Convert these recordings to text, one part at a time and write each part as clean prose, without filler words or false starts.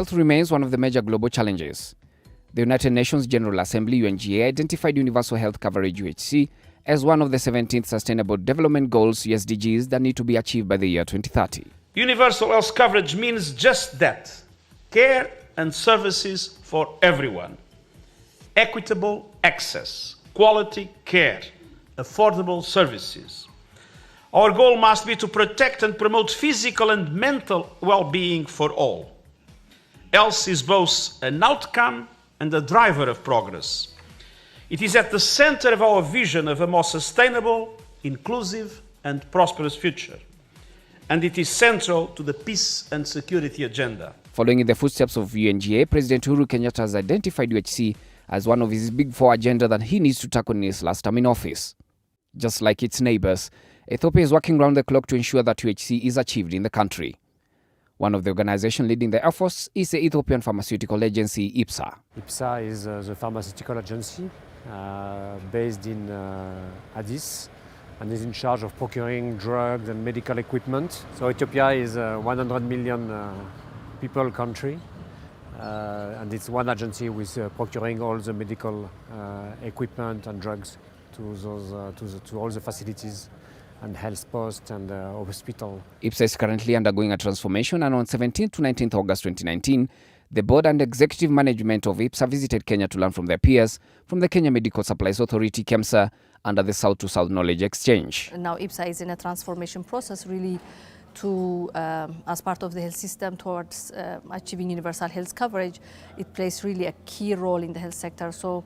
Health remains one of the major global challenges. The United Nations General Assembly UNGA identified universal health coverage UHC as one of the 17th Sustainable Development Goals (SDGs) that need to be achieved by the year 2030. Universal health coverage means just that: care and services for everyone. Equitable access, quality care, affordable services. Our goal must be to protect and promote physical and mental well-being for all. Health is both an outcome and a driver of progress. It is at the center of our vision of a more sustainable, inclusive and prosperous future. And it is central to the peace and security agenda. Following in the footsteps of UNGA, President Uhuru Kenyatta has identified UHC as one of his big four agenda that he needs to tackle in his last term in office. Just like its neighbors, Ethiopia is working round the clock to ensure that UHC is achieved in the country. One of the organizations leading the efforts is the Ethiopian pharmaceutical agency, EPSA. EPSA is the pharmaceutical agency based in Addis and is in charge of procuring drugs and medical equipment. So Ethiopia is a 100 million people country, and it's one agency with procuring all the medical equipment and drugs to all the facilities and health posts and hospital. EPSA is currently undergoing a transformation, and on 17th to 19th August 2019, the board and executive management of EPSA visited Kenya to learn from their peers from the Kenya Medical Supplies Authority, KEMSA, under the South-to-South Knowledge Exchange. Now EPSA is in a transformation process really to, as part of the health system towards achieving universal health coverage. It plays really a key role in the health sector. So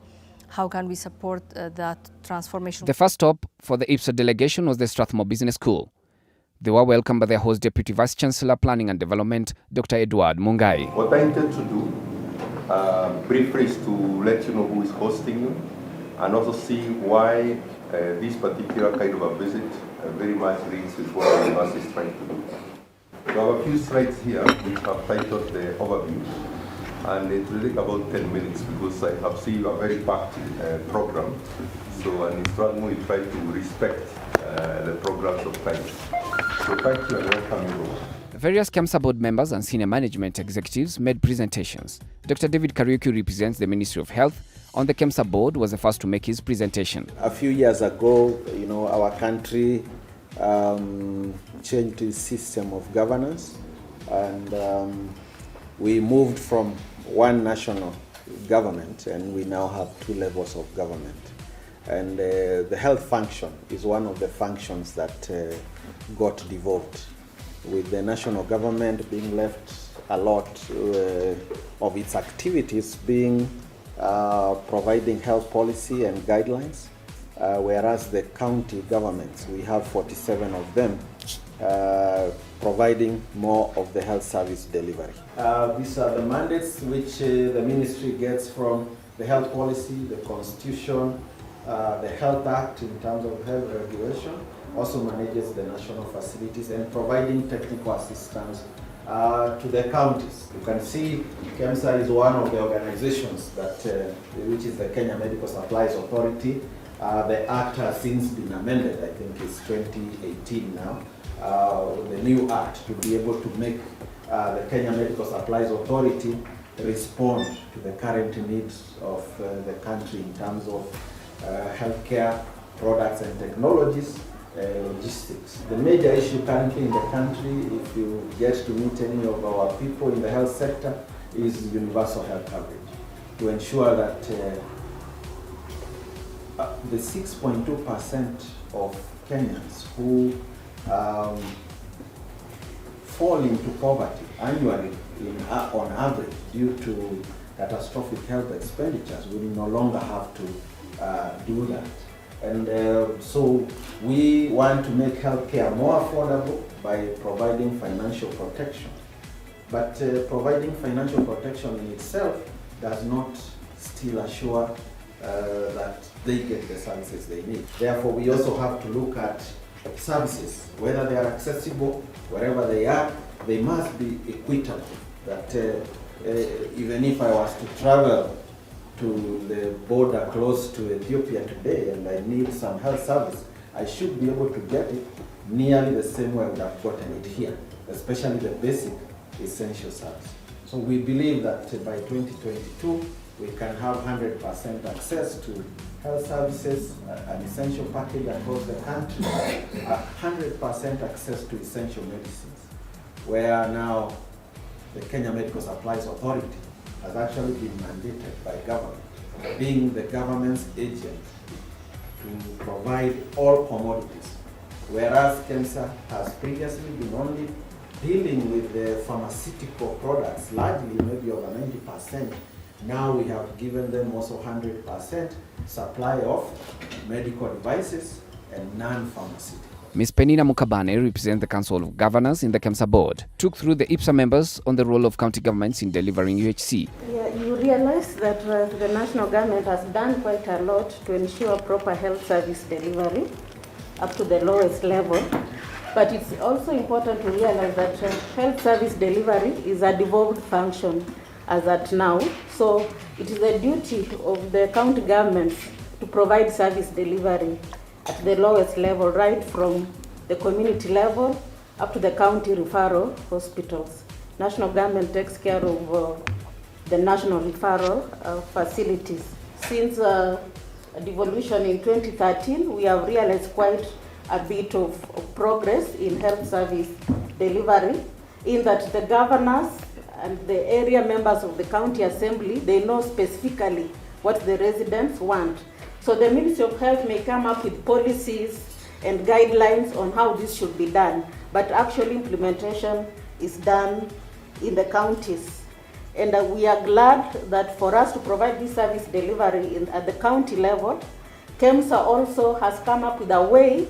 how can we support that transformation? The first stop for the EPSA delegation was the Strathmore Business School. They were welcomed by their host Deputy Vice Chancellor Planning and Development, Dr. Edward Mungai. What I intend to do briefly is to let you know who is hosting you and also see why this particular kind of a visit very much links with what the university is trying to do. We have a few slides here which have titled the overview, and it will take about 10 minutes because I have seen a very packed program. So in Strathmore we try to respect the programs of time. So thank you and welcome you all. Various KEMSA board members and senior management executives made presentations. Dr. David Kariuki represents the Ministry of Health. On the KEMSA board was the first to make his presentation. A few years ago, our country changed its system of governance, and we moved from one national government, and we now have two levels of government. And the health function is one of the functions that got devolved, with the national government being left a lot of its activities being providing health policy and guidelines, whereas the county governments, we have 47 of them, providing more of the health service delivery. These are the mandates which the ministry gets from the health policy, the constitution, the Health Act in terms of health regulation, also manages the national facilities and providing technical assistance to the counties. You can see KEMSA is one of the organizations that, which is the Kenya Medical Supplies Authority. The act has since been amended, I think it's 2018 now, the new act to be able to make the Kenya Medical Supplies Authority respond to the current needs of the country in terms of healthcare products and technologies, logistics. The major issue currently in the country, if you get to meet any of our people in the health sector, is universal health coverage, to ensure that the 6.2% of Kenyans who fall into poverty annually on average due to catastrophic health expenditures will no longer have to do that. And so we want to make healthcare more affordable by providing financial protection. But providing financial protection in itself does not still assure that they get the services they need. Therefore, we also have to look at services, whether they are accessible, wherever they are, they must be equitable. That even if I was to travel to the border close to Ethiopia today and I need some health service, I should be able to get it nearly the same way I would have gotten it here, especially the basic essential service. So So we believe that by 2022, we can have 100% access to health services, an essential package across the country, 100% access to essential medicines, where now the Kenya Medical Supplies Authority has actually been mandated by government, being the government's agent to provide all commodities, whereas KEMSA has previously been only dealing with the pharmaceutical products, largely maybe over 90%. Now we have given them also 100% supply of medical devices and non-pharmaceutical. Ms. Penina Mukabane, representing the Council of Governors in the KEMSA board, took through the EPSA members on the role of county governments in delivering UHC. Yeah, you realize that the national government has done quite a lot to ensure proper health service delivery up to the lowest level. But it's also important to realize that health service delivery is a devolved function as at now. So it is the duty of the county governments to provide service delivery at the lowest level, right from the community level up to the county referral hospitals. National government takes care of the national referral facilities. Since devolution in 2013, we have realized quite a bit of progress in health service delivery, in that the governors and the area members of the county assembly, they know specifically what the residents want. So the Ministry of Health may come up with policies and guidelines on how this should be done, but actually implementation is done in the counties. And we are glad that for us to provide this service delivery at the county level, KEMSA also has come up with a way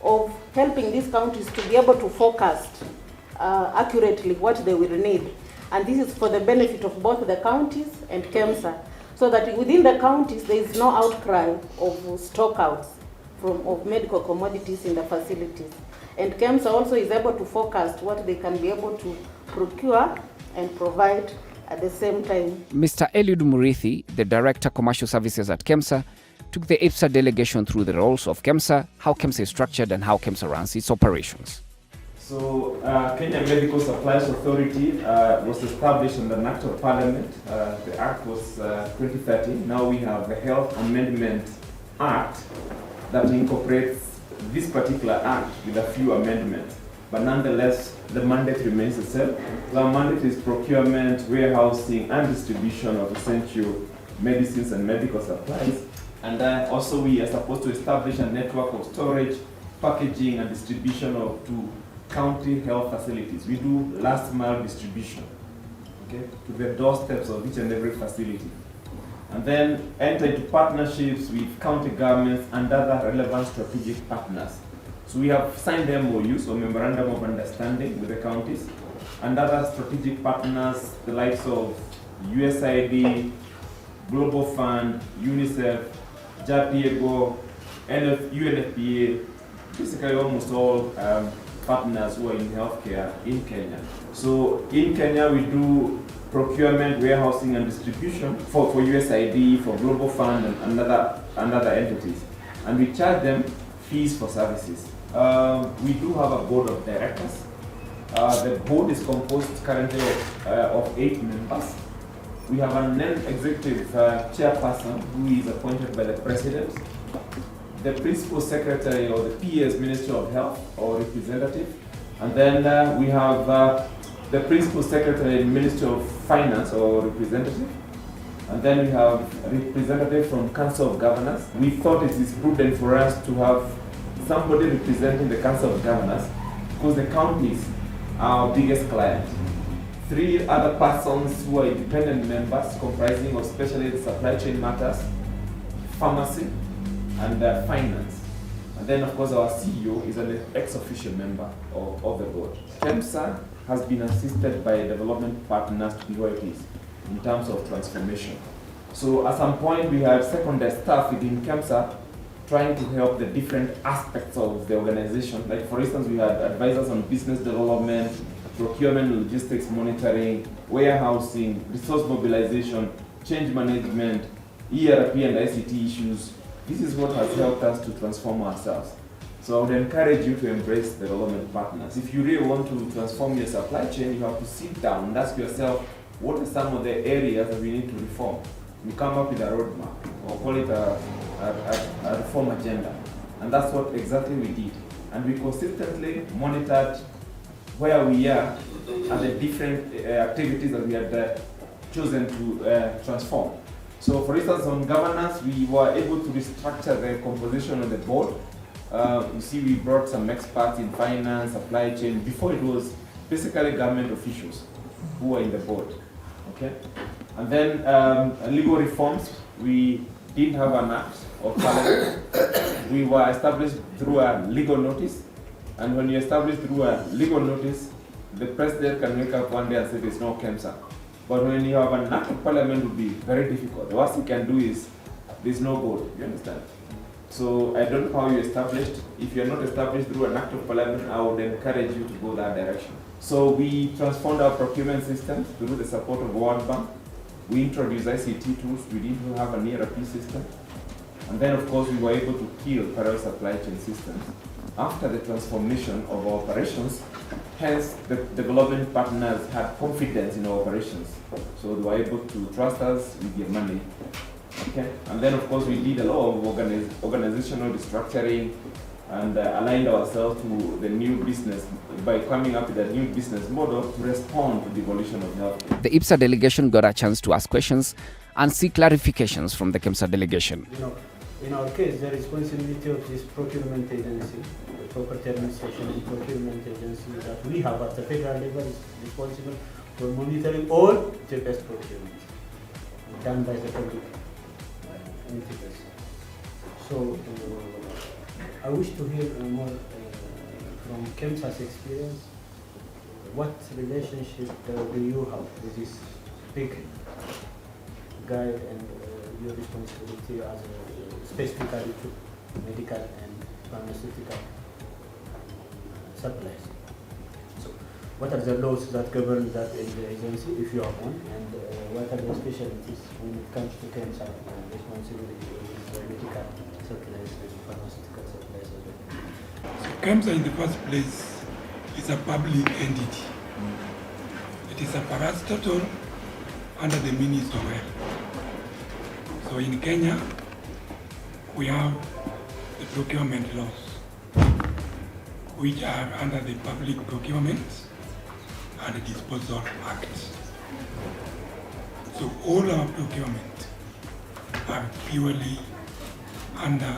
of helping these counties to be able to forecast accurately what they will need. And this is for the benefit of both the counties and KEMSA, so that within the counties there is no outcry of stockouts of medical commodities in the facilities. And KEMSA also is able to forecast what they can be able to procure and provide at the same time. Mr. Eliud Murithi, the Director Commercial Services at KEMSA, took the EPSA delegation through the roles of KEMSA, how KEMSA is structured and how KEMSA runs its operations. So Kenya Medical Supplies Authority was established under an Act of Parliament. The Act was 2013. Now we have the Health Amendment Act that incorporates this particular act with a few amendments. But nonetheless, the mandate remains the same. The mandate is procurement, warehousing, and distribution of essential medicines and medical supplies. And also we are supposed to establish a network of storage, packaging, and distribution to county health facilities. We do last mile distribution, okay, to the doorsteps of each and every facility. And then enter into partnerships with county governments and other relevant strategic partners. So we have signed MOUs, or Memorandum of Understanding, with the counties and other strategic partners, the likes of USAID, Global Fund, UNICEF, JAPIEGO, UNFPA, basically almost all partners who are in healthcare in Kenya. So in Kenya we do procurement, warehousing, and distribution for USAID, for Global Fund, and other entities. And we charge them fees for services. We do have a board of directors. The board is composed currently of 8 members. We have a non-executive chairperson who is appointed by the president, the principal secretary or the PS Minister of Health or representative, and then we have the principal secretary Minister of Finance or representative, and then we have a representative from Council of Governors. We thought it is prudent for us to have somebody representing the Council of Governors because the counties are our biggest client. 3 other persons who are independent members comprising of specialist supply chain matters, pharmacy, and finance. And then of course our CEO is an ex-official member of the board. KEMSA has been assisted by development partners to be what it is in terms of transformation. So at some point we have secondary staff within KEMSA trying to help the different aspects of the organization. Like for instance, we had advisors on business development, procurement, logistics monitoring, warehousing, resource mobilization, change management, ERP and ICT issues. This is what has helped us to transform ourselves. So I would encourage you to embrace development partners. If you really want to transform your supply chain, you have to sit down and ask yourself, what are some of the areas that we need to reform. We come up with a roadmap, or call it a reform agenda. And that's what exactly we did. And we consistently monitored where we are and the different activities that we had chosen to transform. So for instance, on governance, we were able to restructure the composition of the board. You see, we brought some experts in finance, supply chain. Before it was basically government officials who were in the board. Okay? And then legal reforms, we didn't have an act of parliament. We were established through a legal notice. And when you establish through a legal notice, the president can wake up one day and say there's no KEMSA. But when you have an act of parliament, it would be very difficult. The worst you can do is there's no vote, you understand? So I don't know how you established. If you're not established through an act of parliament, I would encourage you to go that direction. So we transformed our procurement systems through the support of World Bank. We introduced ICT tools. We didn't have an ERP system. And then, of course, we were able to kill parallel supply chain systems after the transformation of our operations. Hence, the development partners had confidence in our operations. So they were able to trust us with their money. Okay? And then, of course, we did a lot of organizational restructuring and aligned ourselves to the new business by coming up with a new business model to respond to the evolution of healthcare. The EPSA delegation got a chance to ask questions and seek clarifications from the KEMSA delegation. In our case, the responsibility of this procurement agency, the Property Administration and Procurement Agency that we have at the federal level is responsible for monitoring all the best procurement done by the public entities. So I wish to hear more from KEMSA's experience. What relationship do you have with this big guide and your responsibility as specifically to medical and pharmaceutical supplies? So what are the laws that govern that in the agency, if you have one, and what are the specialties when it comes to KEMSA responsibility with medical supplies and pharmaceutical supplies? So KEMSA in the first place is a public entity. It is a parastatal under the Ministry of Health. So in Kenya, we have the procurement laws, which are under the Public Procurement and Disposal Act. So all our procurement are purely under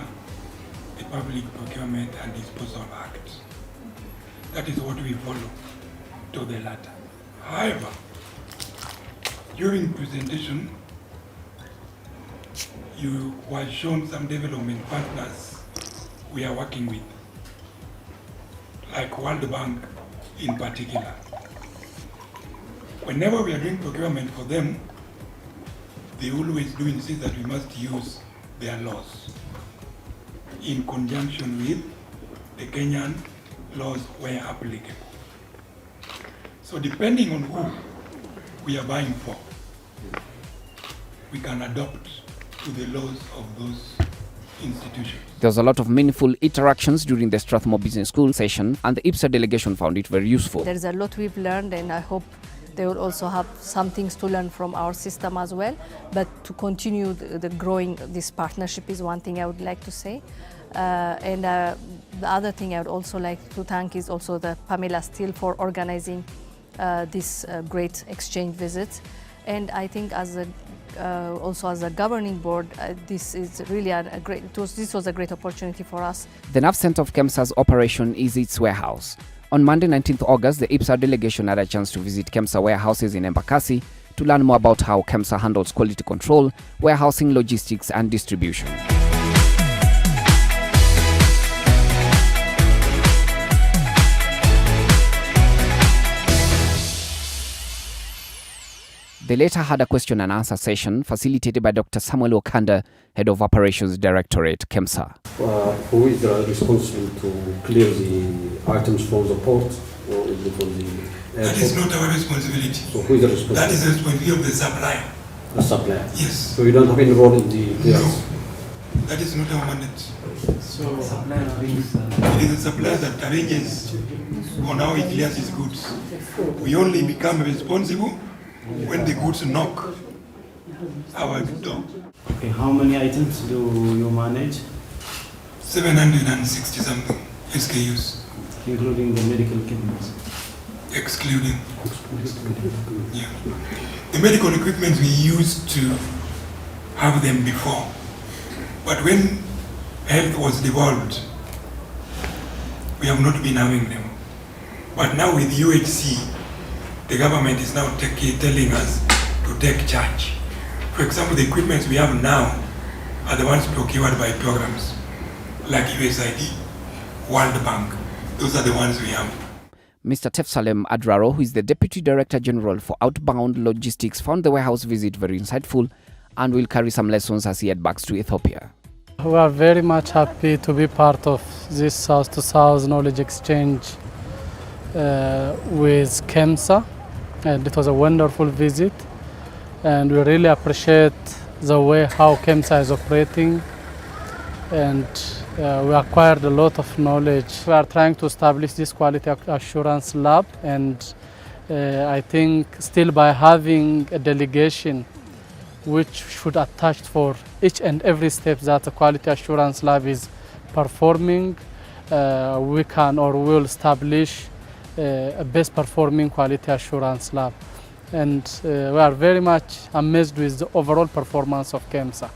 the Public Procurement and Disposal Act. That is what we follow to the latter. However, during presentation, you were shown some development partners we are working with, like World Bank in particular. Whenever we are doing procurement for them, they always do insist that we must use their laws in conjunction with the Kenyan laws where applicable. So depending on who we are buying for, we can adopt to the laws of those institutions. There was a lot of meaningful interactions during the Strathmore Business School session, and the EPSA delegation found it very useful. There's a lot we've learned, and I hope they will also have some things to learn from our system as well. But to continue the growing this partnership is one thing I would like to say. The other thing I would also like to thank is also the Pamela Steele for organizing this great exchange visit. And I think as a also as a governing board, this is really this was a great opportunity for us. The nerve center of KEMSA's operation is its warehouse. On Monday, 19th August, the EPSA delegation had a chance to visit KEMSA warehouses in Embakasi to learn more about how KEMSA handles quality control, warehousing, logistics, and distribution. They later had a question and answer session facilitated by Dr. Samuel Okanda, Head of Operations Directorate, KEMSA. Who is responsible to clear the items from the port, or is it from the airport? That is not our responsibility. So who is the responsible? That is the responsibility of the supplier. The supplier? Yes. So you don't have any role in the clearance? No, that is not our mandate. So it is the supplier that arranges on how he clears his goods. We only become responsible when the goods knock our door. Okay, how many items do you manage? 760 something SKUs. Including the medical equipment? Excluding. Yeah. The medical equipment we used to have them before. But when health was devolved, we have not been having them. But now with UHC, the government is now telling us to take charge. For example, the equipment we have now are the ones procured by programs like USAID, World Bank. Those are the ones we have. Mr. Tefsalem Adraro, who is the Deputy Director General for Outbound Logistics, found the warehouse visit very insightful and will carry some lessons as he heads back to Ethiopia. We are very much happy to be part of this South-to-South knowledge exchange with KEMSA, and it was a wonderful visit, and we really appreciate the way how KEMSA is operating, and we acquired a lot of knowledge. We are trying to establish this quality assurance lab, and I think still by having a delegation which should attach for each and every step that the quality assurance lab is performing, we can or will establish a best performing quality assurance lab. And we are very much amazed with the overall performance of KEMSA.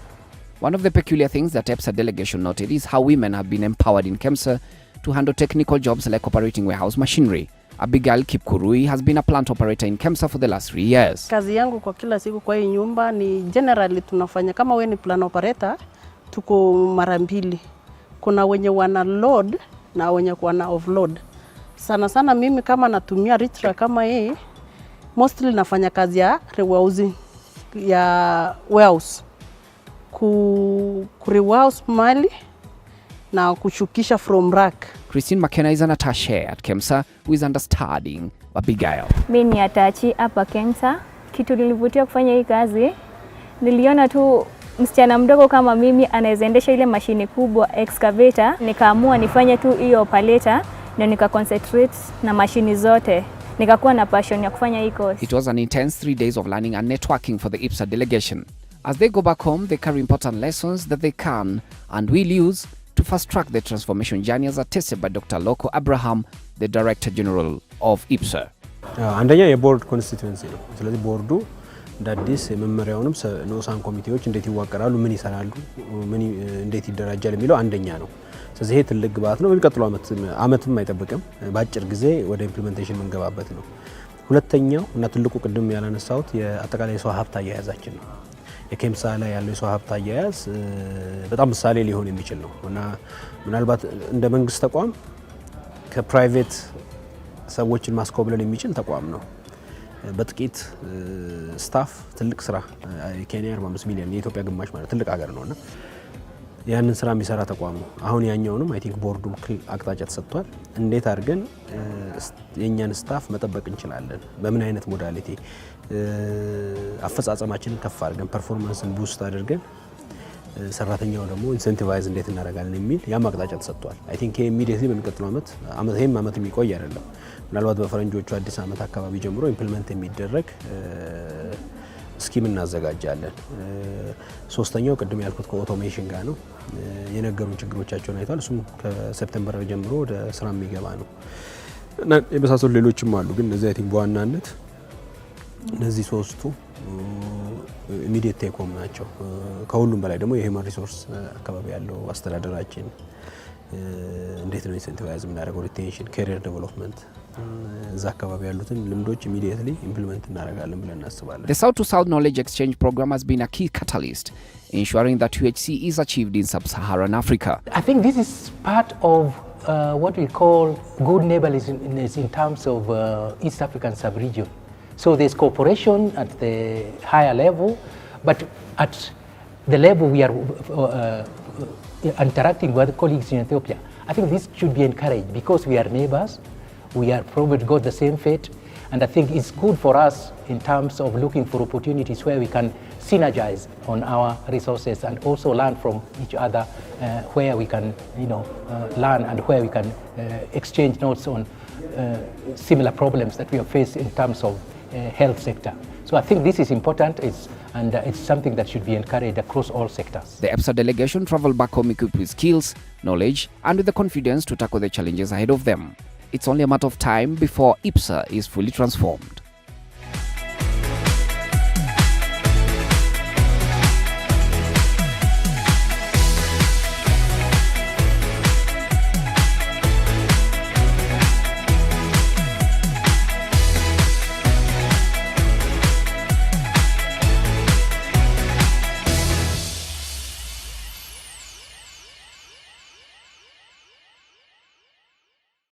One of the peculiar things that EPSA delegation noted is how women have been empowered in KEMSA to handle technical jobs like operating warehouse machinery. Abigail Kipkurui has been a plant operator in KEMSA for the last 3 years. Kazi yangu kwa kila siku kwa hii nyumba ni generally tunafanya kama wewe ni plant operator, tuko mara mbili. Kuna wenye wana load na wenye wana offload. Sana sana mimi kama natumia reach kama hii, mostly nafanya kazi ya rewarehousing ya warehouse. Kurewarehouse mali na kushukisha from rack. Christine McKenna is an attaché at KEMSA who is understudying Abigail. Mimi ni attaché hapa KEMSA. Kitu nilivutia kufanya hii kazi, niliona tu msichana mdogo kama mimi anaendesha ile mashini kubwa excavator, nikaamua nifanye tu hiyo paleta na nika-concentrate na mashini zote. Nikakuwa na passion ya kufanya hii course. It was an intense 3 days of learning and networking for the EPSA delegation. As they go back home, they carry important lessons that they can and will use to fast-track the transformation journey as attested by Dr. Loko Abraham, the Director General of EPSA. አንደኛ የቦርድ ኮንስቲትዩንሲ ነው። ስለዚህ ቦርዱ እንዳዲስ መመሪያውንም ንዑሳን ኮሚቴዎች እንዴት ይዋቀራሉ፣ ምን ይሰራሉ፣ ምን እንዴት ይደራጃል የሚለው አንደኛ ነው። ስለዚህ ይሄ ትልቅ ግብአት ነው። በሚቀጥለው አመትም አይጠብቅም፣ በአጭር ጊዜ ወደ ኢምፕሊሜንቴሽን መንገባበት ነው። ሁለተኛው እና ትልቁ ቅድም ያላነሳሁት የአጠቃላይ የሰው ሀብት አያያዛችን ነው። የኬምሳ ላይ ያለው የሰው ሀብት አያያዝ በጣም ምሳሌ ሊሆን የሚችል ነው እና ምናልባት እንደ መንግስት ተቋም ከፕራይቬት ሰዎችን ማስኮብለል የሚችል ተቋም ነው። በጥቂት ስታፍ ትልቅ ስራ የኬንያ 45 ሚሊዮን የኢትዮጵያ ግማሽ ማለት ትልቅ ሀገር ነውና ያንን ስራ የሚሰራ ተቋም ነው። አሁን ያኛውንም አይ ቲንክ ቦርዱ አቅጣጫ ተሰጥቷል። እንዴት አድርገን የኛን ስታፍ መጠበቅ እንችላለን፣ በምን አይነት ሞዳሊቲ አፈጻጸማችንን ከፍ አድርገን ፐርፎርማንስን ቡስት አድርገን ሰራተኛው ደግሞ ኢንሴንቲቫይዝ እንዴት እናደርጋለን የሚል ያም አቅጣጫ ተሰጥቷል። አይ ቲንክ ኢሚዲየትሊ በሚቀጥለው አመት የሚቆይ አይደለም። ምናልባት በፈረንጆቹ አዲስ አመት አካባቢ ጀምሮ ኢምፕሊመንት የሚደረግ ስኪም እናዘጋጃለን። ሶስተኛው ቅድም ያልኩት ከኦቶሜሽን ጋር ነው። የነገሩን ችግሮቻቸውን አይቷል። እሱም ከሴፕቴምበር ጀምሮ ወደ ስራ የሚገባ ነው እና የመሳሰሉ ሌሎችም አሉ። ግን እነዚህ አይ ቲንክ በዋናነት እነዚህ ሶስቱ ኢሚዲየት ቴክሆም ናቸው። ከሁሉም በላይ ደግሞ የሂውማን ሪሶርስ አካባቢ ያለው አስተዳደራችን እንዴት ነው ኢንሴንቲቫይዝ የምናደርገው፣ ሪቴንሽን፣ ካሪየር ዴቨሎፕመንት እዛ አካባቢ ያሉትን ልምዶች ኢሚዲየትሊ ኢምፕሊመንት እናደርጋለን ብለን እናስባለን። The South-to-South Knowledge Exchange Program has been a key catalyst ensuring that UHC is achieved in sub-Saharan Africa. I think this is part of what we call good neighborliness in terms of East African sub-region. So there's cooperation at the higher level, but at the level we are interacting with colleagues in Ethiopia. I think this should be encouraged because we are neighbors, we are probably got the same fate, and I think it's good for us in terms of looking for opportunities where we can synergize on our resources and also learn from each other where we can learn and where we can exchange notes on similar problems that we have faced in terms of health sector. So I think this is important, and it's something that should be encouraged across all sectors. The EPSA delegation traveled back home equipped with skills, knowledge, and with the confidence to tackle the challenges ahead of them. It's only a matter of time before EPSA is fully transformed.